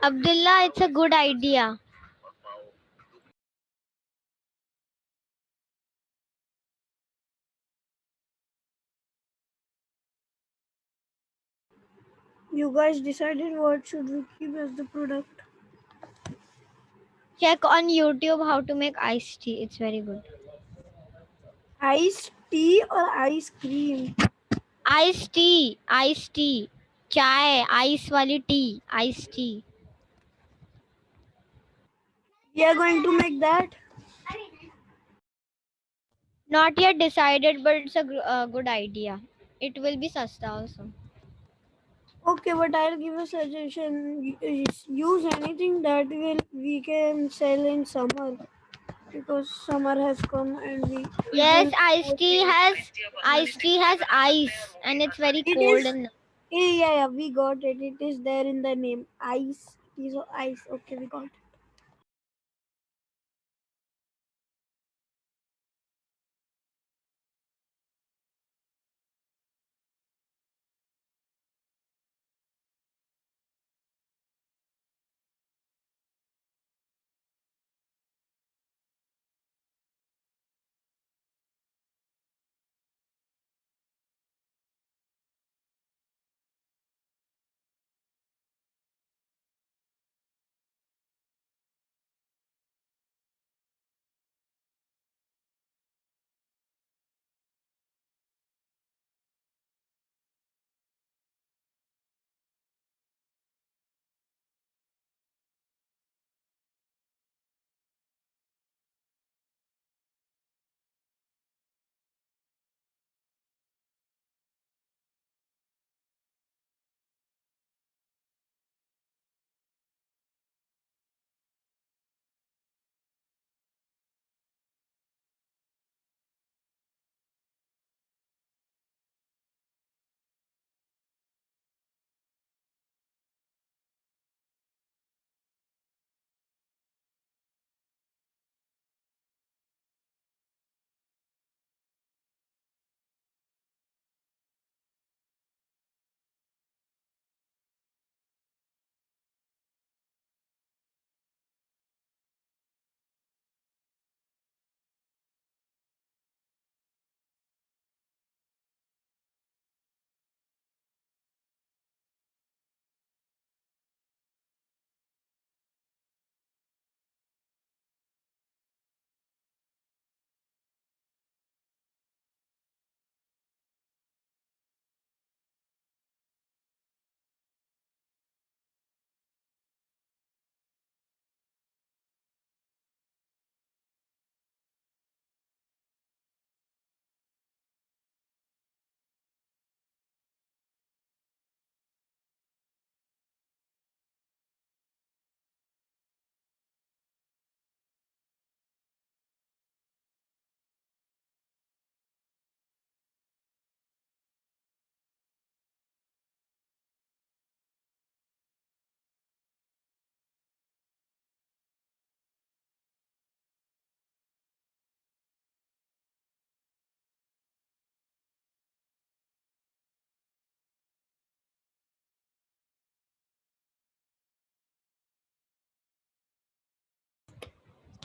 Abdullah, it's a good idea. You guys decided what should we keep as the product? Check on YouTube how to make iced tea. It's very good. Iced tea or ice cream? Iced tea. Iced tea. Chai. Ice wali tea. Iced tea. We are going to make that. Not yet decided, but it's a good idea. It will be sasta also. Okay, but I'll give a suggestion. Use anything that we can sell in summer, because summer has come and Yes, iced tea has ice and it's very it cold is and yeah, we got it. It is there in the name. Ice. It is ice. Okay, we got it.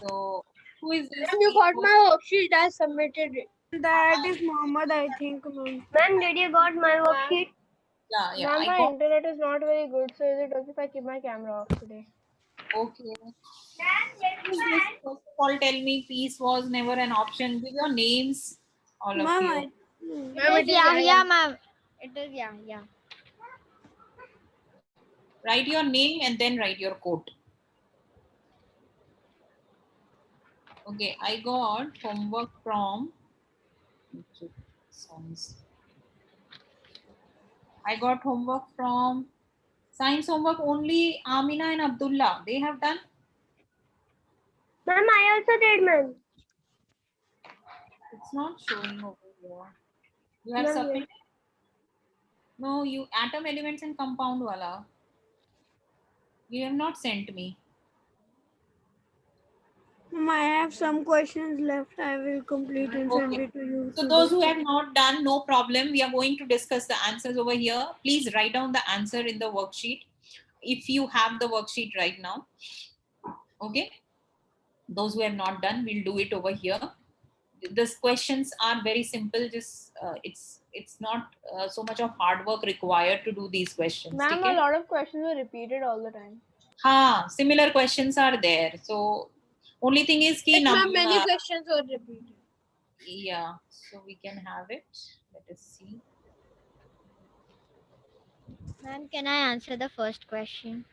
So, who is this? You got my worksheet. I submitted it. That is Mohammed, I think. Ma'am. Ma'am, did you got my worksheet? Yeah, Ma'am, I my got. internet is not very good, so is it okay if I keep my camera off today? Okay. Who is this? First of all, tell me peace was never an option. Give your names, all of Ma'am, you. Ma'am, it is yeah, ma'am. It is yeah. Write your name and then write your quote. Okay, I got homework from. Songs. I got homework from science homework only Amina and Abdullah. They have done. Ma'am, I also did, ma'am. It's not showing over here. You have Ma'am, submitted. No, you atom elements and compound wala. You have not sent me. Ma'am, I have some questions left. I will complete and send Okay. it to you. So those who have not done, no problem. We are going to discuss the answers over here. Please write down the answer in the worksheet. if you have the worksheet right now. Okay, those who have not done, we'll do it over here. These questions are very simple. Just it's not so much of hard work required to do these questions. Ma'am, Okay? a lot of questions were repeated all the time. Similar questions are there. So only thing is ki many questions were repeated. yeah, so we can have it. Let us see. Ma'am, can I answer the first question?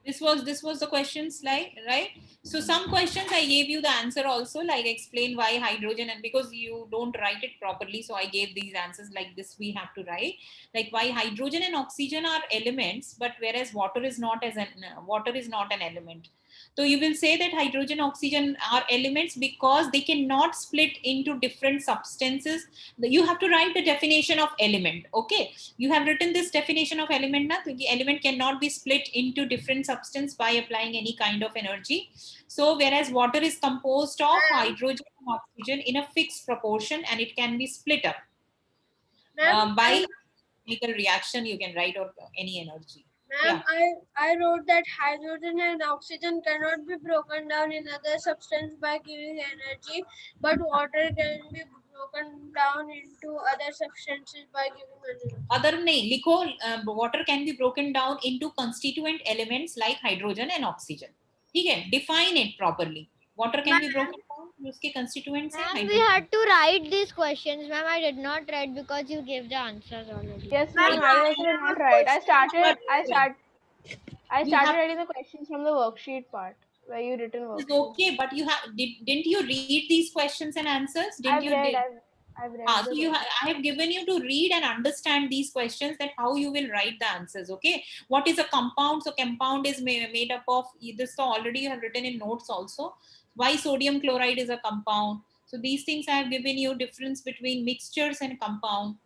This was the question slide, right? So some questions I gave you the answer also, like explain why hydrogen, and because you don't write it properly, so I gave these answers like this. We have to write like why hydrogen and oxygen are elements, but whereas water is not an element. So you will say that hydrogen, oxygen are elements because they cannot split into different substances. You have to write the definition of element. Okay, you have written this definition of element. Na? The element cannot be split into different substance by applying any kind of energy. So whereas water is composed of hydrogen and oxygen in a fixed proportion, and it can be split up by chemical reaction. You can write or any energy. Ma'am, I wrote that hydrogen and oxygen cannot be broken down in other substance by giving energy, but water can be broken down into other substances by giving energy. Other nahi likho, water can be broken down into constituent elements like hydrogen and oxygen. ठीक है, define it properly. Water can be broken down, उसके constituents हैं Ma'am, we hydrogen. had to write these questions. Ma'am, I did not write because you gave the answers already. Yes, ma'am, I also did not write. I started writing the questions from the worksheet part where you written It's worksheet. okay, but didn't you read these questions and answers? Didn't I've read. So I have given you to read and understand these questions, that how you will write the answers. Okay, what is a compound? So compound is made up of this. So already you have written in notes also. Why sodium chloride is a compound? So these things I have given you, difference between mixtures and compound.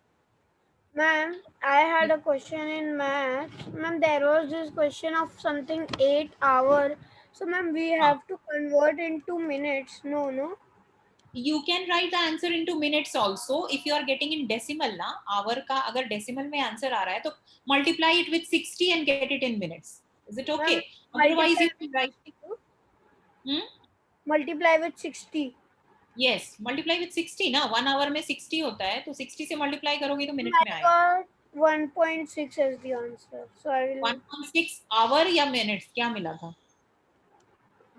Ma'am, I had a question in math. Ma'am, there was this question of something 8 hour. So ma'am, we have to convert into minutes. No. You can write the answer into minutes also. If you are getting in decimal na, hour का अगर decimal में answer आ रहा है तो multiply it with 60 and get it in minutes. Is it okay? Otherwise you can write it. Multiply with 60. Yes, multiply with 60 ना. 1 hour में 60 होता है, तो 60 से multiply करोगे तो minute में आएगा. I got 1.6 as the answer. So I will. 1.6 hour या minutes क्या मिला था?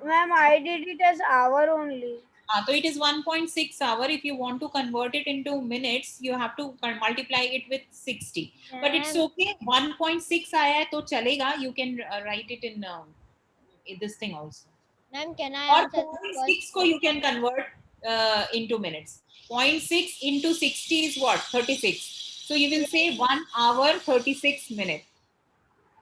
Ma'am, I did it as hour only. So it is 1.6 hour. If you want to convert it into minutes, you have to multiply it with 60. But it's okay. 1.6 आया है तो चलेगा. You can write it in this thing also. Ma'am, can I Or answer 0.6 को you can convert into minutes. 0.6 into 60 is what? 36. So you will say 1 hour 36 minutes.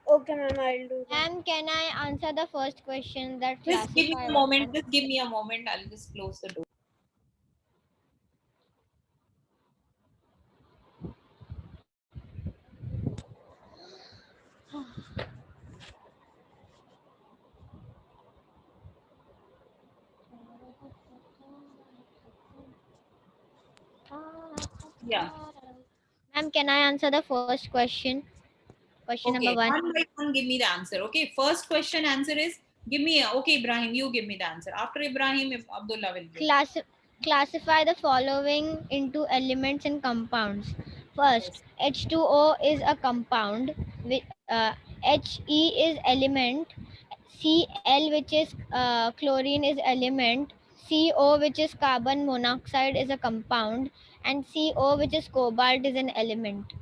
Okay, ma'am, I'll do that. Ma'am, can I answer the first question that Just give me classify a moment. Just give me a moment. I'll just close the door. Yeah. Ma'am, can I answer the first question? Question Okay, number 1. one by one, give me the answer. Okay, first question answer is give me. Okay, Ibrahim, you give me the answer. After Ibrahim, if Abdullah will give. Classify the following into elements and compounds. First, H2O is a compound. He is element. Cl, which is chlorine, is element. CO, which is carbon monoxide, is a compound, and CO, which is cobalt, is an element.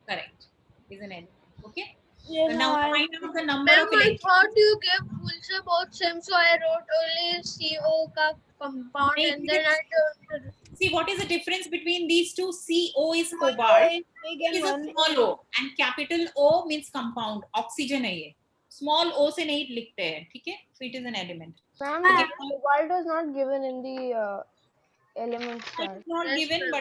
Correct. Is an element. Okay. Yes, So now ma'am, find out the number Ma'am, of I electrons. thought you gave full se both same, so I wrote only CO ka compound and then I told. See, what is the difference between these two? CO is cobalt. Big It is a small O, and capital O means compound. Oxygen है ये. Small O से नहीं लिखते हैं, ठीक है? So it is an element. Ma'am, Okay. cobalt was not given in the elements chart. It's not given,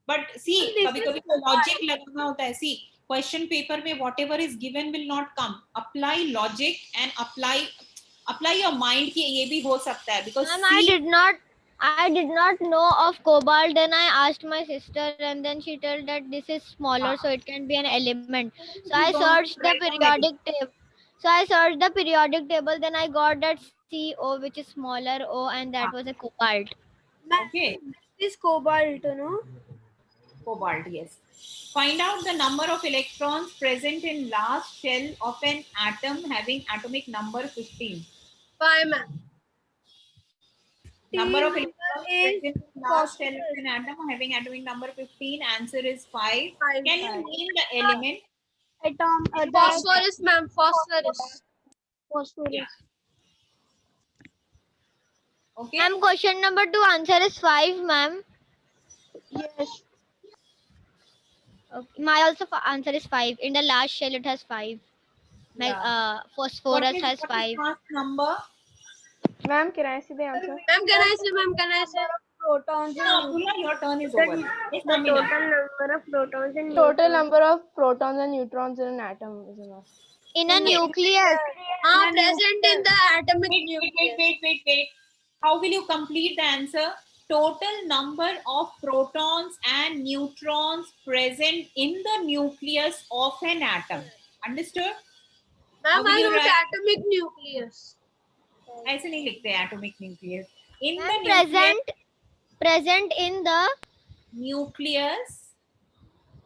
but see, कभी-कभी तो logic लगाना होता है. See, question paper में whatever is given will not come. Apply logic and apply your mind कि ये भी हो सकता है, because Ma'am, I did not I did not know of cobalt. Then I asked my sister, and then she told that this is smaller, so it can be an element. So I You don't searched the write down element. periodic table. So I searched the periodic table. Then I got that CO, which is smaller O, and that was a cobalt. Okay, This cobalt, no? cobalt, yes. Find out the number of electrons present in last shell of an atom having atomic number 15. 5, ma'am. Number of Number electrons is present in last shell of an atom having atomic number 15. Answer is 5. 5. Can you name the element? Atom. Phosphorus, ma'am. Phosphorus. Yeah. Okay. Ma'am, question number 2 answer is 5, ma'am. Yes. Okay. My also answer is 5. In the last shell, it has 5. Yeah. Phosphorus has What is 5. mass number? Ma'am, can I see the answer? Ma'am, can I say, ma'am? Can I say? Protons No, Abdullah, your turn is over. Yes, Amina. number of protons and Total number of protons and neutrons in an atom is a mass. In a Yes. nucleus. Present in the atomic nucleus. Wait. How will you complete the answer? Total number of protons and neutrons present in the nucleus of an atom. Understood? How Ma'am, will I you wrote write? atomic nucleus. ऐसे नहीं लिखते atomic nucleus. In the Ma'am, present in the nucleus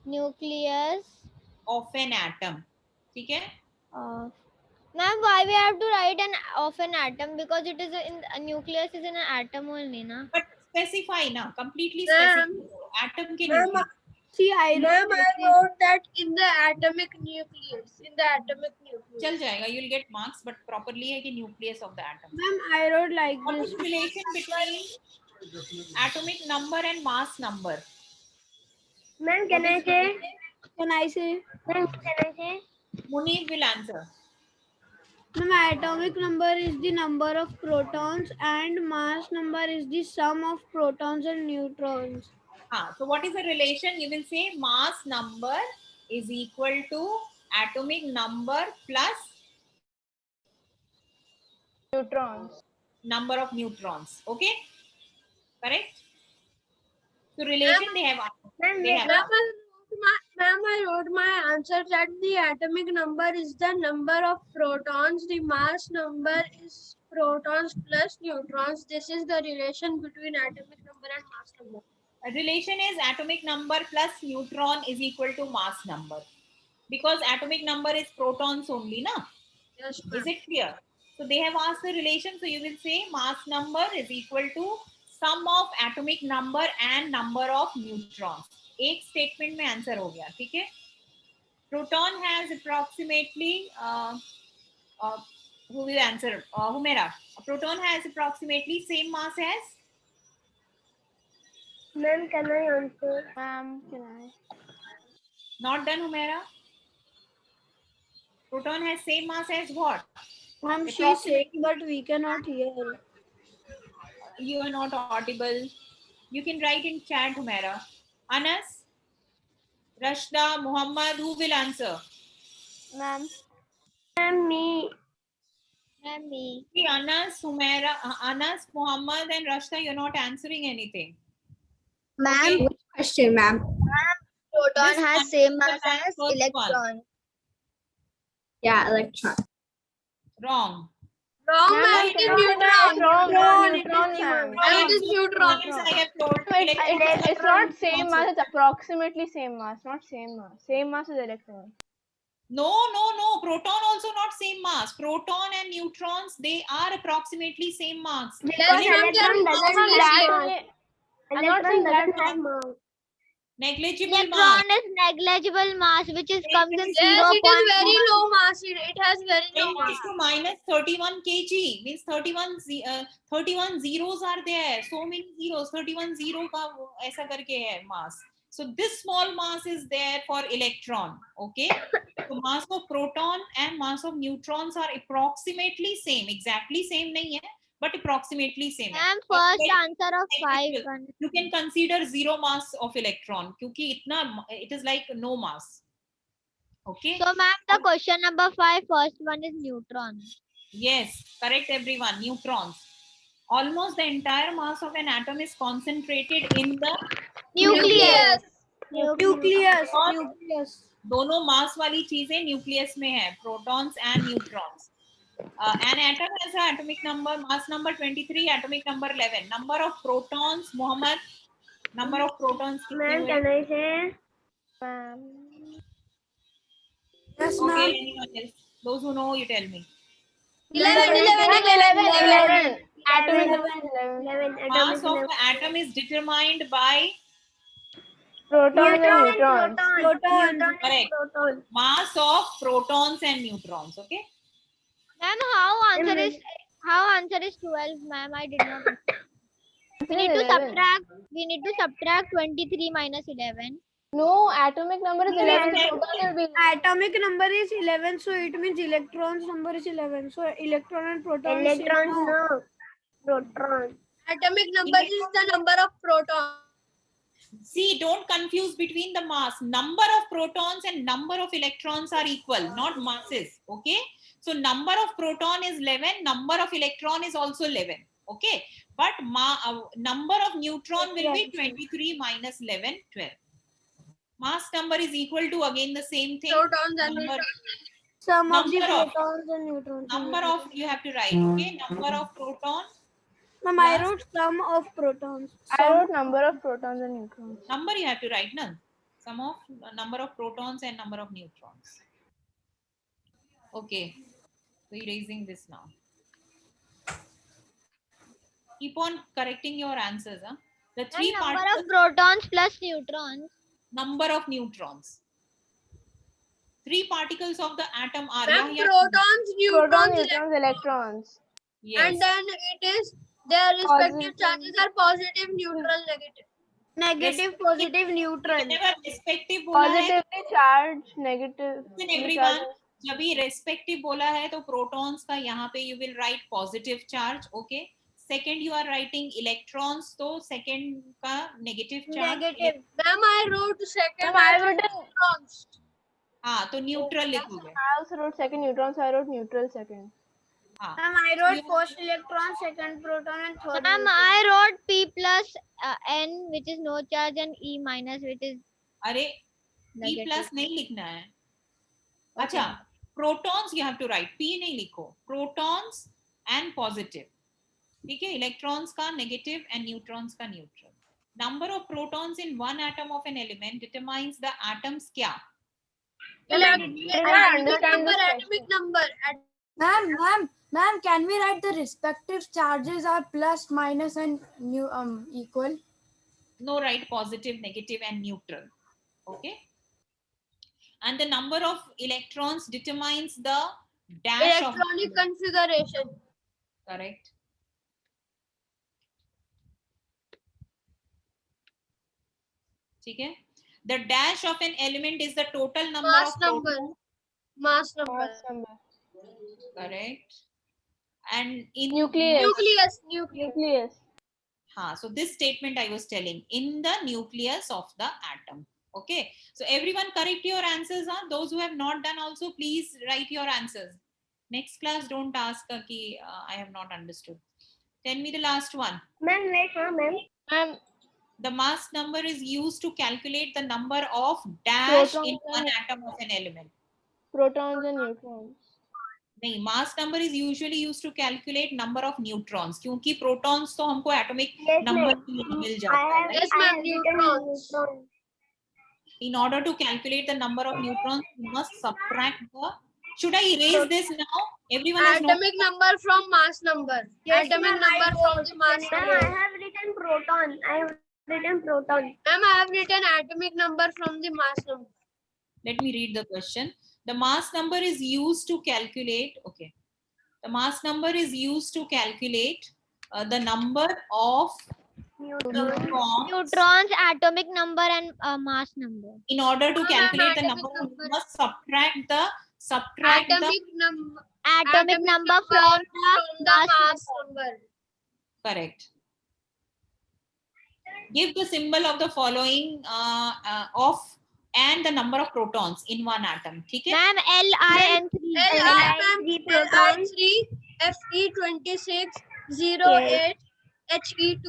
nucleus of an atom. ठीक है? of. Ma'am, why we have to write an of an atom? Because it is in a nucleus is in an atom only, na? But specify na, completely Ma'am. specify. Atom के Ma'am, nucleus. see, I wrote that in the atomic nucleus. In the atomic nucleus. चल जाएगा. You'll get marks, but properly है कि nucleus of the atom. Ma'am, I wrote like What is the relation between atomic number and mass number? Ma'am, Can I say? Ma'am, can I say? Munib will answer. Ma'am, atomic number is the number of protons and mass number is the sum of protons and neutrons. So what is the relation? You will say mass number is equal to atomic number plus Neutrons. number of neutrons. Okay? Correct? So relation they have. They have. Ma'am, I wrote my answer that the atomic number is the number of protons. The mass number is protons plus neutrons. This is the relation between atomic number and mass number. A relation is atomic number plus neutron is equal to mass number. Because atomic number is protons only, na? Yes, Is it clear? So they have asked the relation. So you will say mass number is equal to sum of atomic number and number of neutrons. एक statement में answer हो गया, ठीक है? Proton has approximately who will answer? Humaira. A proton has approximately same mass as. Ma'am, can I answer? Ma'am, can I? Not done, Humaira. Proton has same mass as what? Ma'am, she is saying, but we cannot hear. You are not audible. You can write in chat, Humaira. Anas, Rashda, Muhammad, who will answer? Ma'am. Ma'am, me. Ma'am, me. See, Anas, Humaira, Anas, Muhammad, and Rashda, you're not answering anything. Ma'am, Okay. which question, ma'am? This Proton has one same is the mass as first one. electron. Yeah, electron. Wrong. Wrong, Ma'am, ma'am. It is neutron. neutron. Neutron, ma'am. It is neutron. Once I have told It's not same mass, it's approximately same mass, not same mass. Same mass is electron. No. Proton also not same mass. Proton and neutrons, they are approximately same mass. Because electron doesn't have I'm not saying that have mass. Negligible Electron mass. is negligible mass, which is comes in Yes, 0. it is very low mass. It has very 10 low mass. raised to minus 31 kg means 31 zeros are there. So many zeros. 31 zero का ऐसा करके है mass. So this small mass is there for electron. Okay. So mass of proton and mass of neutrons are approximately same. Exactly same नहीं है, but approximately same. Ma'am, But first very answer of 5. negligible. You can consider zero mass of electron क्योंकि इतना it is like no mass. Okay. So, ma'am, the question number 5, first one is neutron. Yes, correct everyone. Neutrons. almost the entire mass of an atom is concentrated in the Nucleus. Nucleus. और Nucleus. दोनों मास वाली चीजें nucleus में है, protons and neutrons. An atom has an atomic number, mass number 23, atomic number 11. Number of protons, Mohammed. Number of protons. Ma'am, can I say? Yes, Okay, ma'am. anyone else? Those who know, you tell me. 11. 11. Atomic number is 11. 11. Mass Atomic of number. the atom is determined by Protons and neutrons. Protons. correct. Proton. Mass of protons and neutrons. Okay. Ma'am, how answer is 12, ma'am? I did not. We need to 11. subtract. We need to subtract 23 minus 11. No, atomic number is 11. Yes, Proton will be Atomic number is 11, so it means electrons number is 11. So electron and proton. Electrons, no. Proton. Atomic number is the number of protons. See, don't confuse between the mass. Number of protons and number of electrons are equal, not masses. Okay. So number of proton is 11. Number of electron is also 11. Okay. But number of neutron will be 23 minus 11, 12. Mass number is equal to again the same thing. Protons and Number, Sum of the number of- protons and neutrons. number of you have to write. Okay. Number of proton. Ma'am, I wrote sum of protons. I wrote number of protons and neutrons. Number you have to write none. Sum of number of protons and number of neutrons. Okay. So erasing this now. Keep on correcting your answers. Huh? The And three number particles, of protons plus neutrons. number of neutrons. Three particles of the atom are Ma'am, yeah, protons, Protons, neutrons, neutrons, electrons. yes. and then it is their respective Positive. charges are positive, neutral, negative. Negative, positive, neutral. Whenever respective बोला है, Positively charged, negative. listen everyone, जब भी respective बोला है तो protons का यहाँ पे you will write positive charge. Okay. Second you are writing electrons, तो second का negative charge. Negative. Ma'am, I wrote second. Ma'am, I wrote neutrons. हाँ तो neutral लिखोगे. I also wrote second neutron, so I wrote neutral second. हाँ. Ma'am, I wrote first electron, second proton, and third. Ma'am, I wrote P plus N, which is no charge, and E minus, which is अरे P negative. plus नहीं लिखना है. अच्छा, protons you have to write. P नहीं लिखो. Protons and positive. ठीक है, electrons का negative and neutrons का neutral. Number of protons in one atom of an element determines the atom's क्या? Atomic number. Ma'am, can we write the respective charges are plus, minus, and equal? No, write positive, negative, and neutral. Okay. And the number of electrons determines the dash Electronic configuration. correct. ठीक है. The dash of an element is the total number Mass of number. protons. Mass number. Mass number. Correct. And in Nucleus. Nucleus. Nucleus. so this statement I was telling, in the nucleus of the atom. Okay. So everyone correct your answers. Those who have not done also, please write your answers. Next class, don't ask ki, I have not understood. Tell me the last one. Ma'am, wait, ma'am. Ma'am, The mass number is used to calculate the number of dash in Protons one and- atom of an element. protons and neutrons. नहीं, mass number is usually used to calculate number of neutrons, क्योंकि protons तो हमको atomic Yes, number ma'am. Mill I जाता है. have, Yes, I ma'am, have written neutrons. neutrons. In order to calculate the number of neutrons, you must subtract the. Should I erase this now? Everyone has no. Atomic number from mass number. Yes, Atomic ma'am, I number from the mass Ma'am, I number. have written proton. I have written proton. Ma'am, I have written atomic number from the mass number. Let me read the question. The mass number is used to calculate. Okay. The mass number is used to calculate the number of neutrons. neutrons, atomic number, and mass number. In order to Ma'am, calculate the atomic number, you number. must subtract the Atomic number Atomic number from from the mass number. correct. Give the symbol of the following of and the number of protons in one atom. ठीक है? ma'am, Li and 3. Li, ma'am, Li3, Fe26, 08 He2.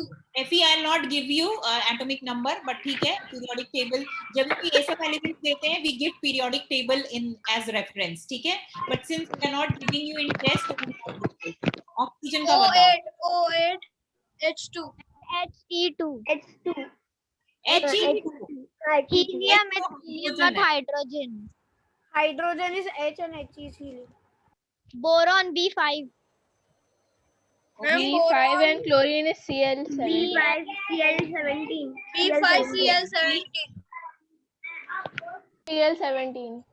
Fe I'll not give you atomic number, but ठीक है, periodic table जब भी ये सब elements देते हैं, we give periodic table in as reference, ठीक है? But since we are not giving you in test, so we will not give it. Oxygen का बताओ. 08 H2. He2. H2. He2. Helium is H2 helium, hydrogen not है. hydrogen. Hydrogen is H and He is helium. Boron B5. Okay. B5 and chlorine is Cl7. B5 Cl17. B5Cl17. Cl17.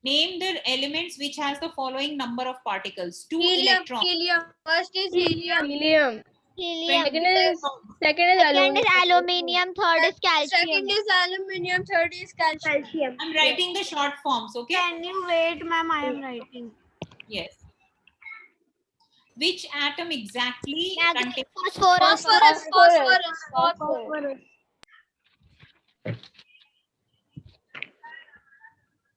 Name the elements which has the following number of particles. 2 Helium. electrons. Helium. First is helium. Helium. Helium. Second is Second aluminum. is aluminium. Third is calcium. Second is aluminium. Third is calcium. I'm writing the short forms, okay? Can you wait, ma'am? I am writing. Yes. Which atom exactly Manganese, contains phosphorus. Phosphorus.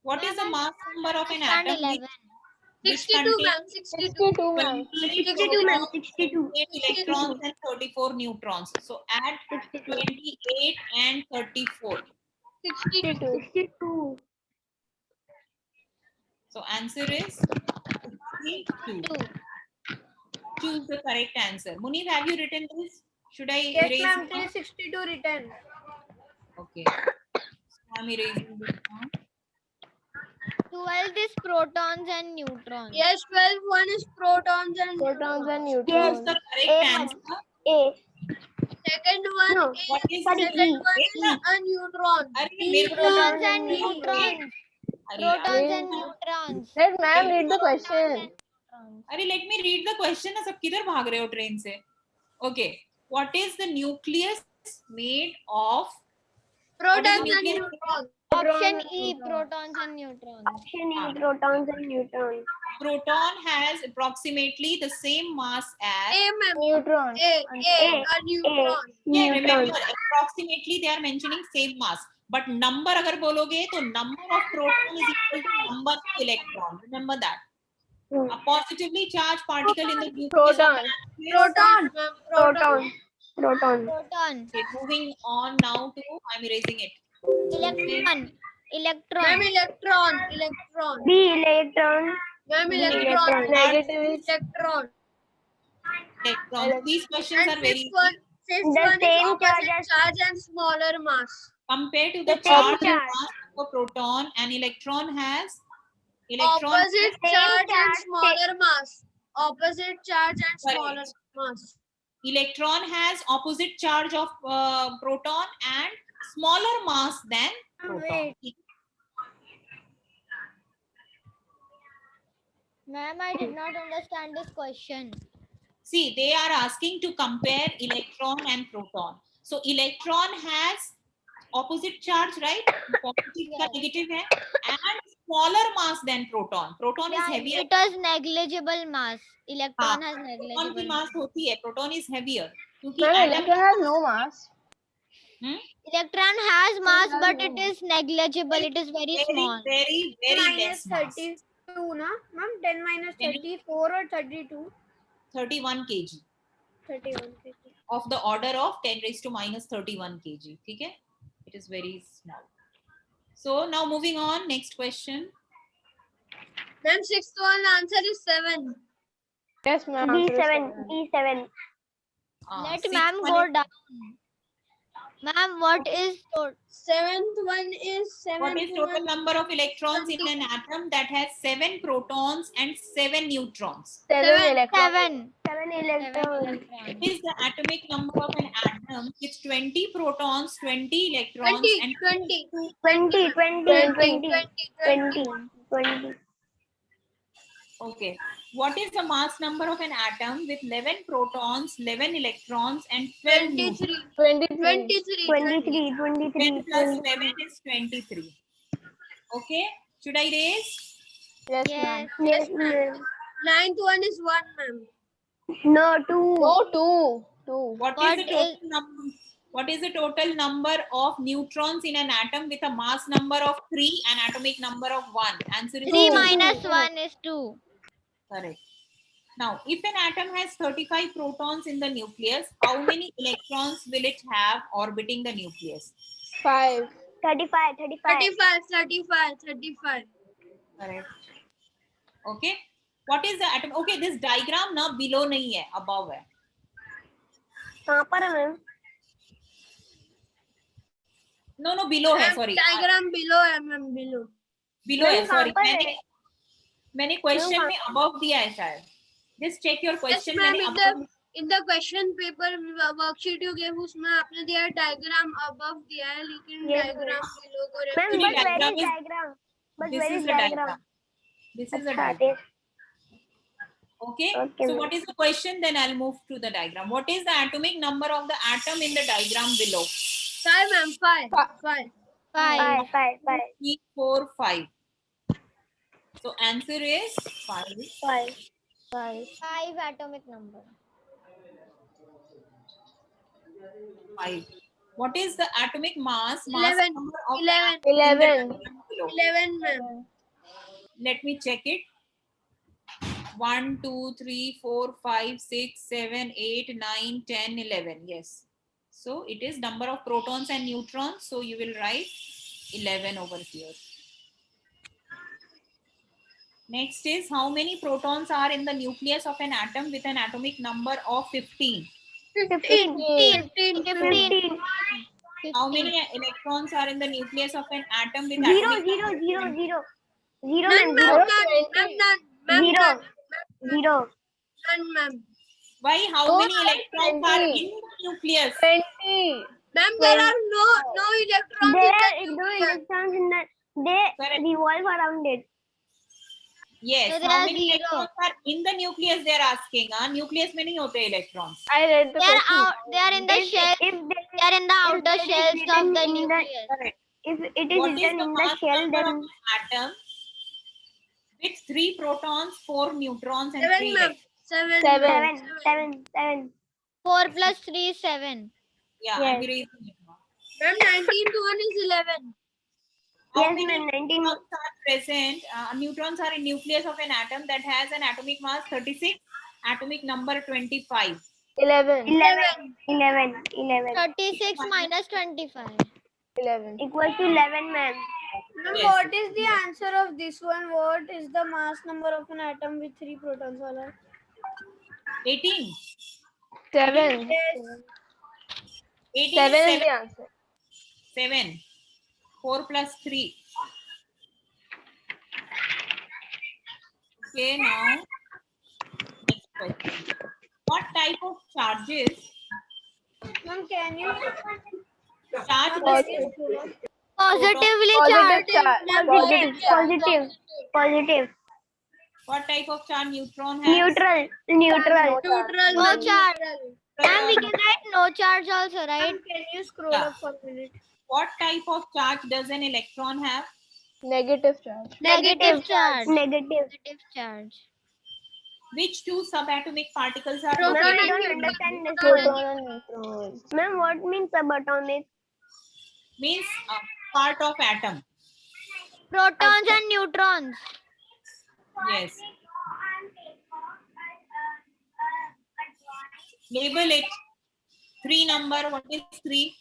what is the mass number of an And atom 11. which 62, contains ma'am. 62. 62, ma'am. 28 ma'am. 62. electrons and 34 neutrons. So add 28 and 34. 62. 62. So answer is 62. 2. Choose the correct answer. Munir, have you written this? Should I Yes, erase ma'am. it now? 362 written. Okay. So I'm erasing this now. 12 is protons and neutrons. Yes, 12. One is protons and Protons and Choose neutrons. the correct A1. answer. A. second one No. is What is Sorry, second E. one is a neutron. Arey, mere ko- Protons and neutrons. Arey, Protons yaar. and neutrons. Let ma'am read the question. अरे let me read the question ना सब किधर भाग रहे हो train से okay what is the nucleus made of Protons and nucleus? neutrons. Option E, protons and neutrons. Option E, protons and neutrons. proton has approximately the same mass as A, ma'am. Neutron. A neutron. yeah, remember Neutrons. approximately they are mentioning same mass but number अगर बोलोगे तो number of proton is equal to number of electron remember that a positively charged particle in the nucleus Proton. of an atom is- Proton. Ma'am. Proton. Proton. Proton. Okay, moving on now to I'm erasing it. Electron. Ma'am, Electron. electron. B, electron. Ma'am, B, electron. Negative is Electron. Electrons. These questions And are very fifth easy. one The is same opposite charge as- charge and smaller mass. Compared to the The same charge and charge. mass of a proton, an electron has Opposite Same charge and charge, smaller mass. Opposite charge and Correct. smaller mass. electron has opposite charge of proton and smaller mass than proton. Ma'am, I did not understand this question. See, they are asking to compare electron and proton. So electron has opposite charge, right? Positive ka Yes. negative hai, and smaller mass than proton. Proton is Yeah, heavier. it has negligible mass. Electron has proton की negligible mass mass. होती है, proton is heavier. क्योंकि ma'am, atom electron has no mass. Electron has mass, has but no it mass. is negligible. It is very small. very less Minus mass. 32, na? Ma'am, 10 minus 10 34 or 32? 31 kg 31. of the order of 10 raised to minus 31 kg. ठीक है? It is very small. So now moving on, next question. Then sixth one answer is 7. Yes, ma'am. B7. B7. Let Sixth ma'am one go is- down. Ma'am, what is Seventh one is What is total number of electrons in an atom that has 7 protons and 7 neutrons? 7 electrons. 7? 7 7 electrons. electrons. What is the atomic number of an atom with 20 protons, 20 electrons, 20. and 20. 20. 20. 20. 20. 20. okay. What is the mass number of an atom with 11 protons, 11 electrons, and 12 neutrons? 23. 23. 23. 23. 10 plus 23. 11 is 23. Okay. Should I raise? Yes, Yes. ma'am. Yes, ma'am. Ninth one is 1, ma'am. No, 2. No, 2. What is the total number? What is the total number of neutrons in an atom with a mass number of 3 and atomic number of 1? Answer is 3 two. minus 1 is 2. Correct. Now, if an atom has 35 protons in the nucleus, how many electrons will it have orbiting the nucleus? 5. 35. 35. Correct. Okay. What is the atom? Okay, this diagram now below nahi hai, above hai. कहाँ पर है ma'am? No, below hai, sorry. Diagram below है ma'am, below. Below ma'am है, sorry. कहाँ पर है? मैंने question ma'am, में above दिया है शायद. Just check your Yes question. Ma'am, मैंने above in the question paper worksheet you gave उसमें आपने दिया है diagram above दिया है, लेकिन Yes, diagram below को ma'am Actually, but where diagram is is- diagram? But this where is is the diagram? diagram. This is the अच्छा, diagram. this. Okay. Okay, So ma'am. what is the question? Then I'll move to the diagram. What is the atomic number of the atom in the diagram below? 5 ma'am, 5. 5. 5. 3, 4, 5. So answer is 5. 5 atomic number. 5. What is the atomic mass? 11. Number of 11. the atom in the 11. diagram below? 11 ma'am. Let me check it. 1, 2, 3, 4, 5, 6, 7, 8, 9, 10, 11. Yes. So it is number of protons and neutrons. So you will write 11 over here. Next is how many protons are in the nucleus of an atom with an atomic number of 15? 15. How many electrons are in the nucleus of an atom with 0. atomic number? 0. None Zero. Ma'am. Zero. Ma'am. Why? How No, many electrons are 20. in the nucleus? 20. Ma'am, there are no electrons There in the are no nucleus. electrons in the. They Correct. revolve around it. Yes. So there How are many 0. electrons are in the nucleus? They are asking. Nucleus में नहीं होते electrons. I read the They are question. out. They are in the shell. If They are in the outer that is shells written of the in the- nucleus. Correct. if it is What is written the in the mass shell, number then of an atom with 3 protons, 4 neutrons, and 7 3 ma'am. electrons? 7. 7. 4 plus 3 is 7. Yeah, Yes. I'm erasing it now. Ma'am, 19th one is 11. How Yes, many ma'am, 19. neutrons are present? Neutrons are in nucleus of an atom that has an atomic mass 36, atomic number 25. 11. 11 36 minus 25. 11. equals to 11, ma'am. Ma'am, Yes. what is the answer of this one? What is the mass number of an atom with 3 protons? Wala? 18. 7. 18 7 is is the answer. 7. 4 plus 3. Okay, now next question. What type of charges? Ma'am, can you? Charge Positive. Positively Positive charged. charge. Positive. What type of charge neutron has? Neutral. Neutral. No charge. And we Uh, can write no charge also, right? Can you scroll Yeah. up for a minute? What type of charge does an electron have? Negative charge. Negative charge. Negative. Negative charge. Which two subatomic particles are Proton Ma'am, I located? don't understand this Proton one. and neutron. Ma'am, what means subatomic? Means part of atom. Protons and neutrons. Yes. Label it. 3 number. What is 3?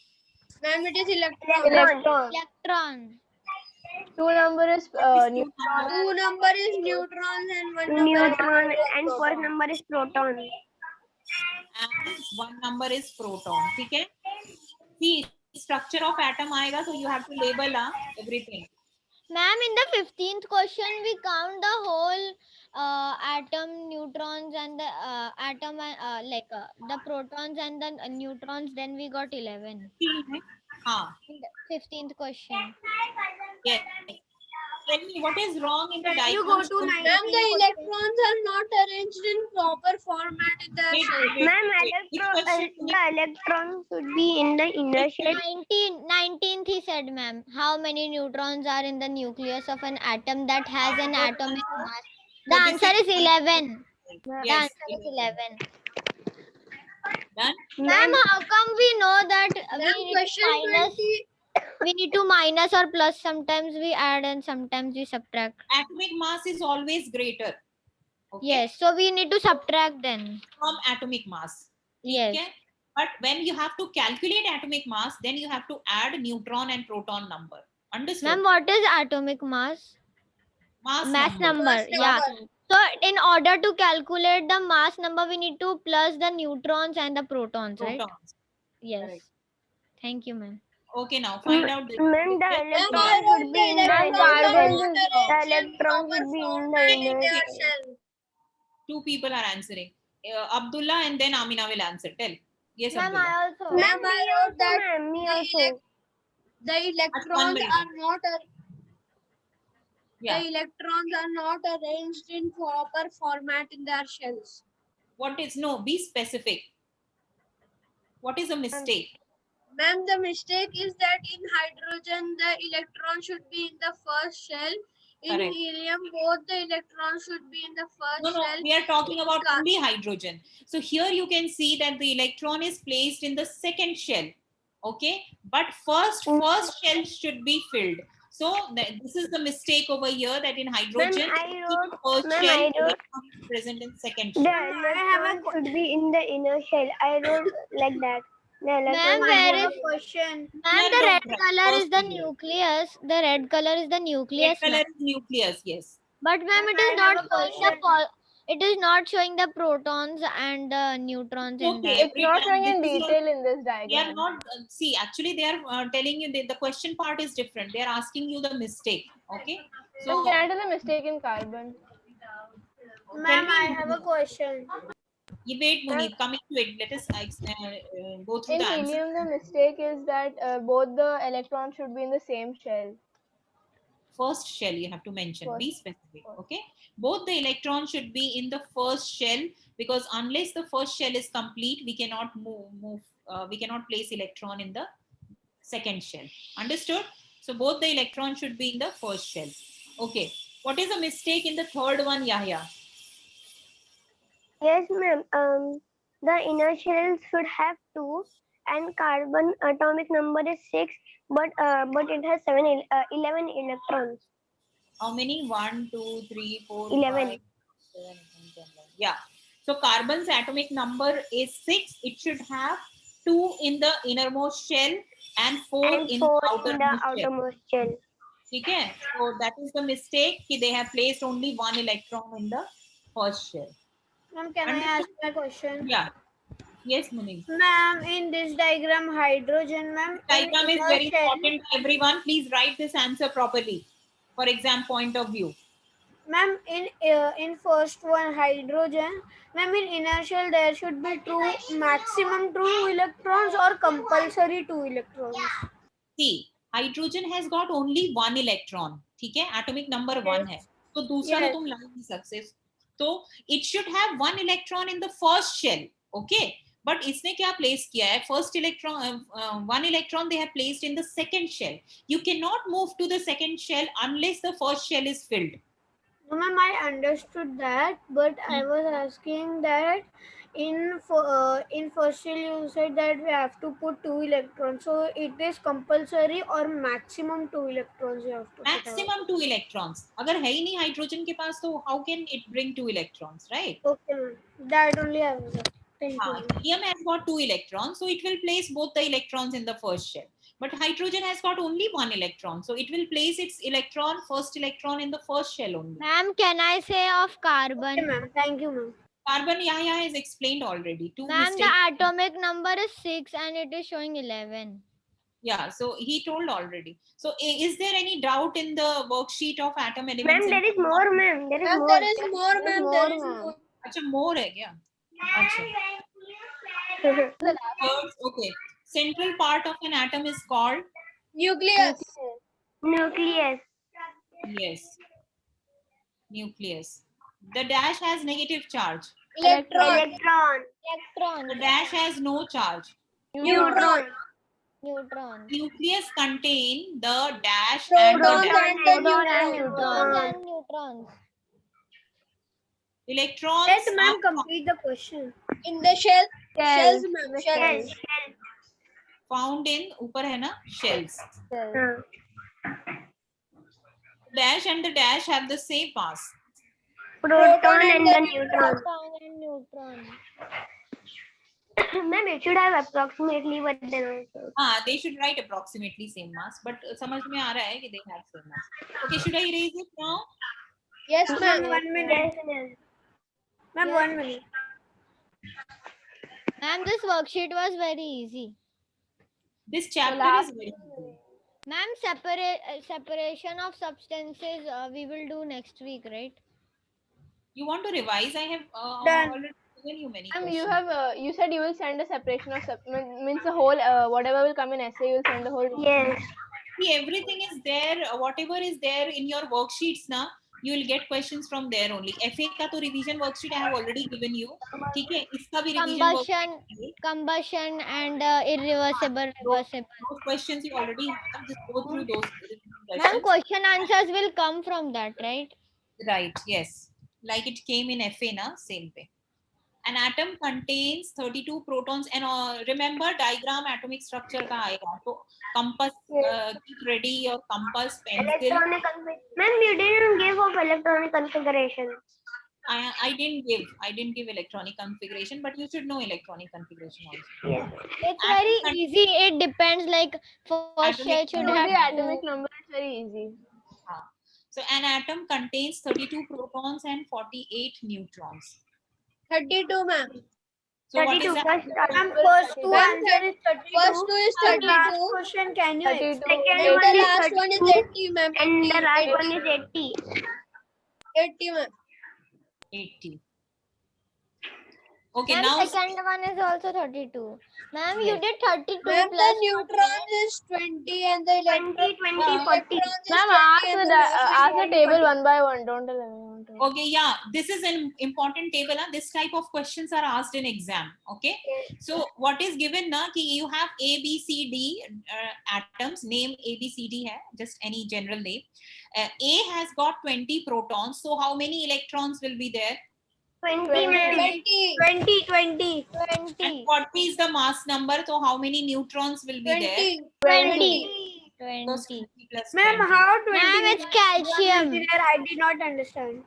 Ma'am, it is electron. Electron. Electron. 2 number is neutron. 2 number is neutrons and 1 number Neutron and first number is proton. And 1 number is proton. ठीक है? See, structure of atom आएगा, so you have to label everything. Ma'am, in the 15th question, we count the whole atom, neutrons, and the atom, the protons and the neutrons. Then we got 11. हाँ. In the 15th question. Yes. Tell me what is wrong in the Can you diagram. go to Ma'am, the electrons are not arranged in proper format in the shell. Ma'am, Which question? the electron should be in the inner shell. 19th he said, ma'am. How many neutrons are in the nucleus of an atom that has an atomic mass? The So this answer is 11. The Yes. answer is 11. Done. Ma'am, how come we know that Ma'am, question 20. we need to minus or plus? Sometimes we add and sometimes we subtract. Atomic mass is always greater. Okay? Yes. So we need to subtract then. From atomic mass. Yes. Okay? But when you have to calculate atomic mass, then you have to add neutron and proton number. Understood? Ma'am, what is atomic mass? Mass number. Mass Yeah. number. So in order to calculate the mass number, we need to plus the neutrons and the protons, right? Protons. Yes. Correct. Thank you, ma'am. Okay, now find out this. Ma'am, the Yes, Ma'am, electron I should wrote be the in the electrons inner are Carbon shell. not is The arranged in electron proper should be in form the in inner their shell. shell. two people are answering. Abdullah and then Amina will answer. Tell. Yes, Ma'am, Abdullah. I also. Ma'am, I wrote that Ma'am, me the also. the One electrons minute. are not Yeah. the electrons are not arranged in proper format in their shells. What is, no, be specific. What is a mistake? Ma'am, the mistake is that in hydrogen the electron should be in the first shell. In Correct. helium, both the electrons should be in the first No, shell. we are talking about Car- only hydrogen. So here you can see that the electron is placed in the second shell. Okay, but first shell should be filled. So this is the mistake over here, that in hydrogen, I in the first ma'am, shell, I wrote- electron is present in second The shell. electron should be in the inner shell. I wrote like that. The Ma'am, electron where should is be- question. Ma'am, Here the red don't write. color is First the here. nucleus. The red color is the Red nucleus. color Ma'am. is nucleus, yes. But ma'am, it is not showing the it is not showing the protons and the neutrons in Okay, that. It's not showing in this is your- detail in this they are diagram. not, see, actually they are telling you the question part is different. They are asking you the mistake. Okay, so Can I tell a mistake in carbon? Ma'am, I have a question. you wait, Munib, coming to it, let us go through In the answer. helium, the mistake is that both the electrons should be in the same shell. First shell you have to mention, be First. specific. Okay, both the electrons should be in the first shell, because unless the first shell is complete, we cannot we cannot place electron in the second shell. Understood? So both the electrons should be in the first shell. Okay, what is a mistake in the third one, Yahya? Yes, ma'am. The inner shell should have 2, and carbon atomic number is 6, but it has 11 electrons. How many? 1, 2, 3, 4, 11. 5, 7, 8, 9, 10. Yeah. So carbon's atomic number is 6. It should have 2 in the innermost shell and 4 And in 4 the in the outermost shell. outermost shell. Okay. So that is the mistake. They have placed only 1 electron in the first shell. Ma'am, can I ask a question? Yeah. Yes, Muni. Ma'am, in this diagram, hydrogen, ma'am. Diagram is very important, everyone. Please write this answer properly for exam point of view. Ma'am, in first one, hydrogen. Ma'am, in inner shell, there should be maximum 2 electrons or compulsory 2 electrons. See, hydrogen has got only 1 electron. ठीक है, atomic number 1 है. तो दूसरा तो तुम ला नहीं सकते. So it should have 1 electron in the first shell. Okay. But इसने क्या place किया है? First electron, 1 electron they have placed in the second shell. You cannot move to the second shell unless the first shell is filled. No, ma'am, I understood that, but I was asking that in first shell you said that we have to put 2 electrons. So it is compulsory or maximum 2 electrons you have to Maximum 2 electrons. अगर है ही नहीं hydrogen के पास तो how can it bring 2 electrons, right? Okay, ma'am. That only I was asking. Thank you. Helium has got 2 electrons, so it will place both the electrons in the first shell. But hydrogen has got only 1 electron, so it will place its first electron in the first shell only. Ma'am, can I say of carbon? Okay, ma'am. Thank you, ma'am. Carbon, Yahya has explained already. Ma'am, the atomic number is 6 and it is showing 11. Yeah, so he told already. So is there any doubt in the worksheet of atom elements? Ma'am, there is more, ma'am. There is Ma'am, more. there is more, ma'am. There is ma'am. more. अच्छा more है क्या? अच्छा. Okay. Central part of an atom is called? Nucleus. Nucleus. Yes. Nucleus. The dash has negative charge. Electron. Electron. The dash has no charge. Neutron. Neutron. Nucleus contain the dash and the Protons dash. and the Protons neutrons. and neutrons. Electrons Let ma'am are complete the question. In the shell. Shells, ma'am. Shells. found in ऊपर है ना shells. Dash and the dash have the same mass. proton and the neutron. neutron. Proton and neutron. Ma'am, it should have approximately, but then also. they should write approximately same mass, but समझ में आ रहा है कि they have same mass. Okay, should I erase it now? Yes, ma'am. 1 minute. Yes, yes. Ma'am, 1 minute. Ma'am, this worksheet was very easy. This chapter last- is very easy. Ma'am, separation of substances we will do next week, right? You want to revise? I have Done. already given you many Ma'am, questions. you have you said you will send a separation of means the whole whatever will come in essay, you will send the whole. Yes. See, everything is there. Whatever is there in your worksheets, na, you will get questions from there only. FA का तो revision worksheet I have already given you. ठीक है, इसका भी revision Combustion and irreversible, reversible. Those questions you already have. Just go through those Ma'am, questions. question answers will come from that, right? Right. Yes. Like it came in FA, na, same way. An atom contains 32 protons, and remember diagram atomic structure का आएगा. So compass keep ready your compass, pencil. Electronic configuration. Ma'am, you didn't give of electronic configuration. I didn't give electronic configuration, but you should know electronic configuration also. Yes. It's very easy. It depends. Like first Atomic should The have atomic number is very easy. So an atom contains 32 protons and 48 neutrons. 32, ma'am. So what is 32 that? first. Ma'am, first two Ma'am, answer is 32. First two is And last 32. question, can you 32. explain? Second And one the is last one is 32. 80, ma'am. And the last 80, one is 80. 80, ma'am. 80. Okay, Ma'am, now second one is also 32. Ma'am, you Yes. did 32 Ma'am, the plus neutrons is 20 and the 20, 20, 40. electrons is Ma'am, 20 and the ask the table one by one. Don't tell everyone. okay, yeah, this is an important table. This type of questions are asked in exam. Okay, so what is given na ki you have A, B, C, D atoms. Name A, B, C, D hai, just any general name. A has got 20 protons. So how many electrons will be there? 20, ma'am. 20. 20, 20. 20. And 40 is the mass number. So how many neutrons will be there? 20. 20 20. plus Ma'am, 20. how 20? Ma'am, it's calcium. I did not understand.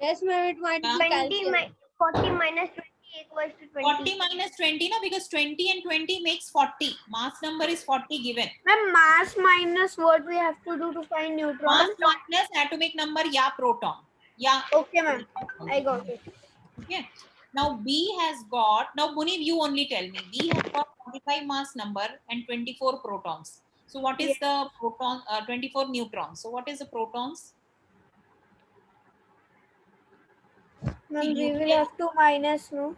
Yes, ma'am, it might be 20 calcium. 40 minus 20 equals to 20. 40 minus 20 na, because 20 and 20 makes 40. Mass number is 40 given. Ma'am, mass minus what we have to do to find Mass neutron? minus atomic number ya proton. Yeah. Okay, ma'am. I got it. Okay. Now B has got, now Munib, you only tell me. B has got 45 mass number and 24 protons. So what is the proton, 24 neutrons. So what is the protons? Ma'am, we will have to minus, no?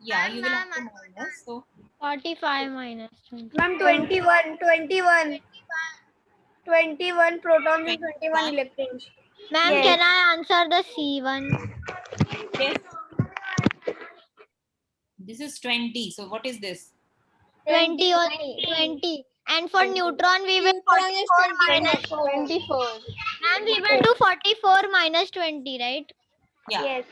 Yeah, you will have to minus. So 45 minus 20. Ma'am, 21 protons and 21 electrons. Ma'am, Yes. can I answer the C one? yes. This is 20. So what is this? 20 only. 20. And for neutron, we will Neutron is 44 minus 24. Ma'am, we will do 44 minus 20, right? Yeah. Yes.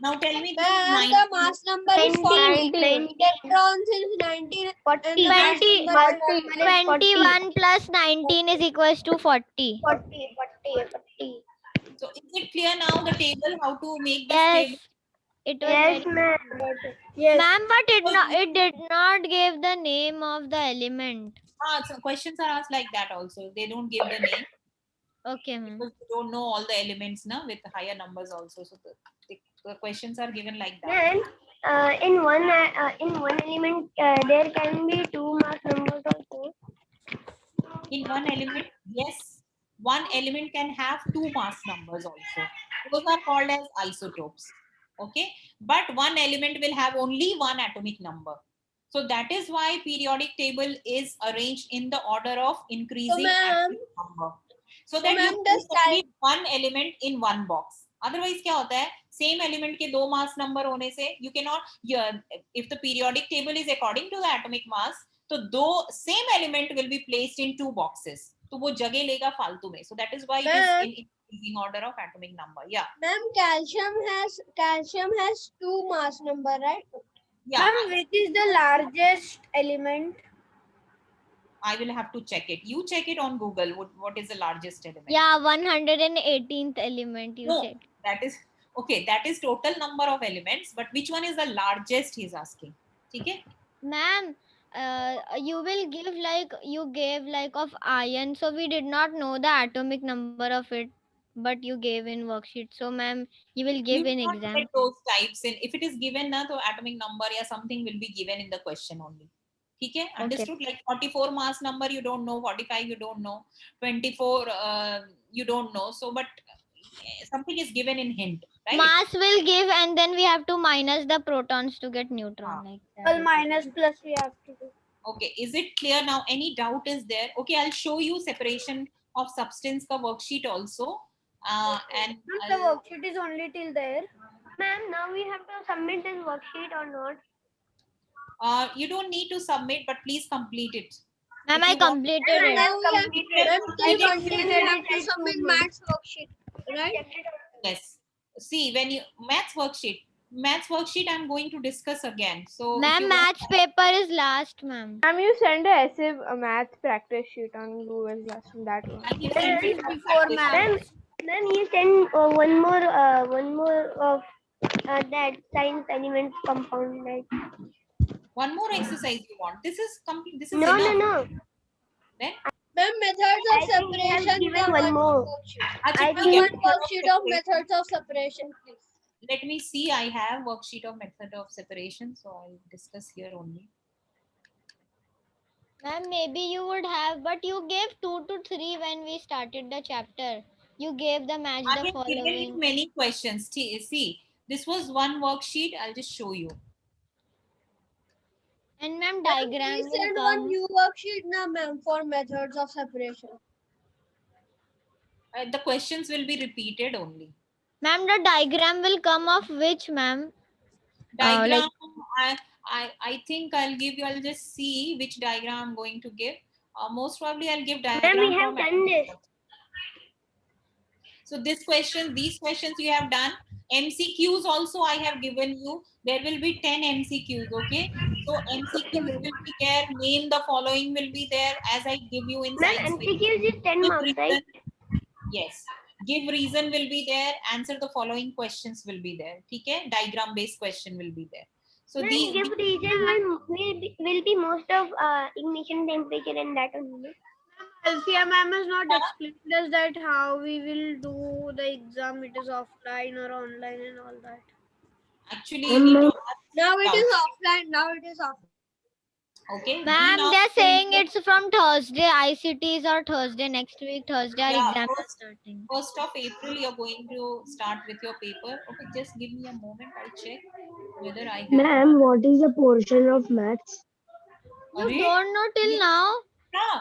Now tell me this Ma'am, is the mass number is 40. 19. Electrons is 19. 40. And the mass 20. number is 21 plus 19 is equals to 40. 40. 40. So is it clear now the table, how to make this Yes. table? It was Yes, very... ma'am. Yes. Ma'am, but it did not give the name of the element. So questions are asked like that also. They don't give the name Okay, ma'am. because you don't know all the elements na, with higher numbers also. So the questions are given like that. Then, in one element, there can be two mass numbers also. In one element, yes, one element can have two mass numbers also. Those are called as isotopes. Okay, but one element will have only one atomic number. So that is why periodic table is arranged in the order of increasing ma'am- atomic number. So that ma'am, you does put only one element in one box. Otherwise क्या होता है? Same element के दो mass number होने से you cannot. If the periodic table is according to the atomic mass, तो दो same element will be placed in two boxes. तो वो जगह लेगा फालतू में. So that is why it Ma'am. is in increasing order of atomic number. Yeah. Ma'am, calcium has two mass number, right? Yeah. Ma'am, which is the largest element? I will have to check it. You check it on Google. What is the largest element? Yeah, 118th element you No, check. that is Okay, that is total number of elements, but which one is the largest he's asking. Okay? Ma'am, you will give like you gave like of iron, so we did not know the atomic number of it, but you gave in worksheet. So, ma'am, you will give You in will not exam. get those types in. If it is given na, so atomic number or something will be given in the question only. Okay, understood? Like 44 mass number you don't know, 45 you don't know, 24 you don't know. So, but something is given in hint, right? Mass will give, and then we have to minus the protons to get neutron. Like that. Well, minus plus we have to do. Okay, is it clear now? Any doubt is there? Okay, I'll show you separation of substance ka worksheet also. And The worksheet is only till there. Ma'am, now we have to submit this worksheet or not? you don't need to submit, but please complete it. Ma'am, If I you want- completed it. Now we have I to submit maths worksheet, right? Yes. See, when you maths worksheet, I'm going to discuss again. So, if Ma'am, you want- maths paper is last, ma'am. Ma'am, you send a essay, a math practice sheet on Google Classroom. That one. I can send you some Before practice. maths. Then you send one more of that science elements compound. Like. One more exercise you want. This is complete. This is No, enough. no. Then The methods I of think we have separation. given one more. Acha, I theek think- hai. One worksheet of methods of separation, please. Let me see. I have worksheet of method of separation, so I'll discuss here only. Ma'am, maybe you would have, but you gave 2 to 3 when we started the chapter. You gave the match I the have given you following. many questions. See, this was one worksheet. I'll just show you. And ma'am, Please diagram will send one come. new worksheet now, ma'am, for methods of separation. The questions will be repeated only. Ma'am, the diagram will come of which, ma'am? Diagram, I think I'll give you. I'll just see which diagram I'm going to give. Most probably I'll give diagram. Ma'am, we have from done this. So these questions you have done. MCQs also I have given you. There will be 10 MCQs, okay? So MCQs will be there. Name the following will be there as I give you in Ma'am, science. MCQs is 10 Give marks, right? reason. Yes. Give reason will be there. Answer the following questions will be there. Okay? Diagram based question will be there. So Ma'am, these give reason will be most of ignition temperature and that only. Alfia ma'am has not explained us that how we will do the exam. It is offline or online and all that. actually you need to ask Now it doubts. is offline. Now it is offline. Okay. We Ma'am, now they're going saying to- it's from Thursday. ICTs are Thursday. Next week, Thursday, our Yeah, exam is first- starting. 1st of April, you're going to start with your paper. Okay, just give me a moment. I'll check whether I have. Ma'am, what is the portion of maths? You Arey, don't know till now? yeah.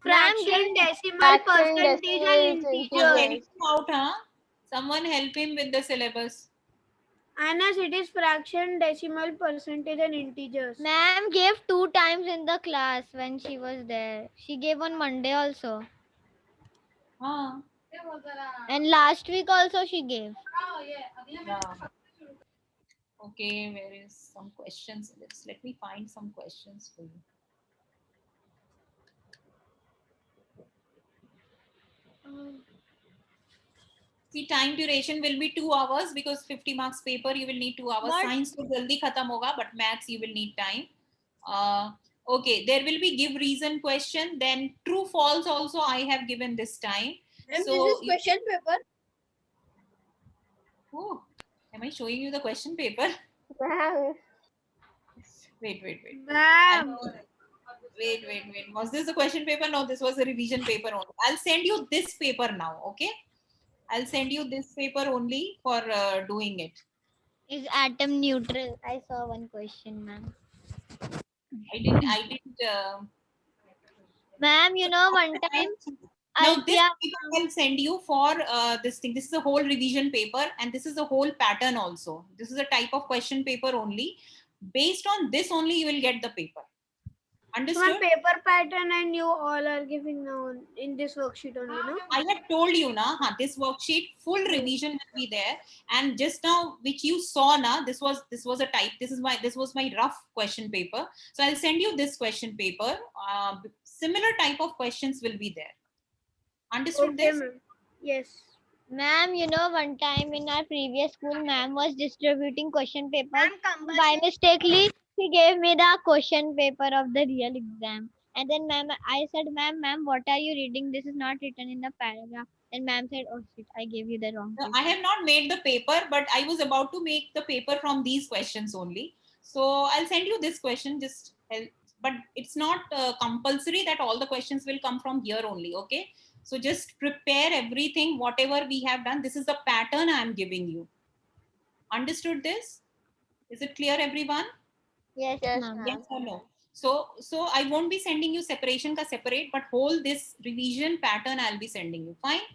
Ma'am, Fraction, decimal, Fraction, percentage, decimals, and Someone help integers. him out, huh? Someone help him with the syllabus. Anas, it is fraction, decimal, percentage, and integers. Ma'am gave 2 times in the class when she was there. She gave on Monday also. Huh? And last week also she gave. Yeah. Okay, where is some questions? Let me find some questions for you. See, time duration will be 2 hours because 50 marks paper you will need 2 hours. But- Science to jaldi khatam hoga, but maths you will need time. Okay, there will be give reason question. Then true false also I have given this time. And So this is you- question paper. Oh, am I showing you the question paper? Ma'am, Wait. Ma'am. Wait. Was this the question paper? No, this was a revision paper only. I'll send you this paper now, okay? I'll send you this paper only for doing it. Is atom neutral? I saw one question, ma'am. I didn't. Ma'am, you know, one time Now this Alfia, paper I will send you for this thing. This is a whole revision paper and this is a whole pattern also. This is a type of question paper only. Based on this only you will get the paper. My Understood? paper pattern and you all are giving now in this worksheet only, no? I have told you na, this worksheet full revision will be there, and just now which you saw na, this was a type. This was my rough question paper. So I'll send you this question paper. Similar type of questions will be there. Understood Okay, this? ma'am. Yes. Ma'am, you know, one time in our previous school, ma'am was distributing question papers. By mistakenly, she gave me the question paper of the real exam. And then ma'am, I said, ma'am, what are you reading? This is not written in the paragraph. And ma'am said, oh shit, I gave you the wrong No, paper. I have not made the paper, but I was about to make the paper from these questions only. So I'll send you this question, just help. But it's not compulsory that all the questions will come from here only, okay? So just prepare everything, whatever we have done. This is the pattern I'm giving you. Understood this? Is it clear, everyone? Yes, Yes, ma'am. Yes ma'am. or no? So I won't be sending you separation ka separate, but whole this revision pattern I'll be sending you. Fine?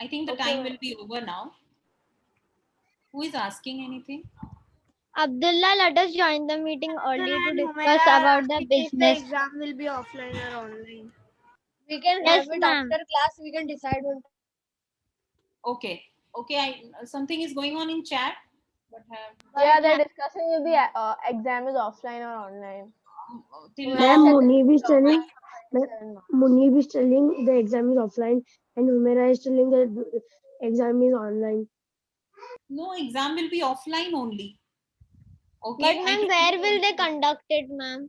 I think the Okay, time ma'am. will be over now. Who is asking anything? Abdullah, let us join the meeting early to And discuss Humaira about the asking if the business. exam will be offline or online. We can Yes, have it ma'am. after class. We can decide on. Okay. Okay. Something is going on in chat. What have Yeah, they're discussing if the exam is offline or online. till Humaira Ma'am, now? said that Munib it's is telling, offline, 27 marks. Munib is telling the exam is offline, and Humaira is telling that exam is online. No, exam will be offline only. But Okay. ma'am, where will they conduct it, ma'am?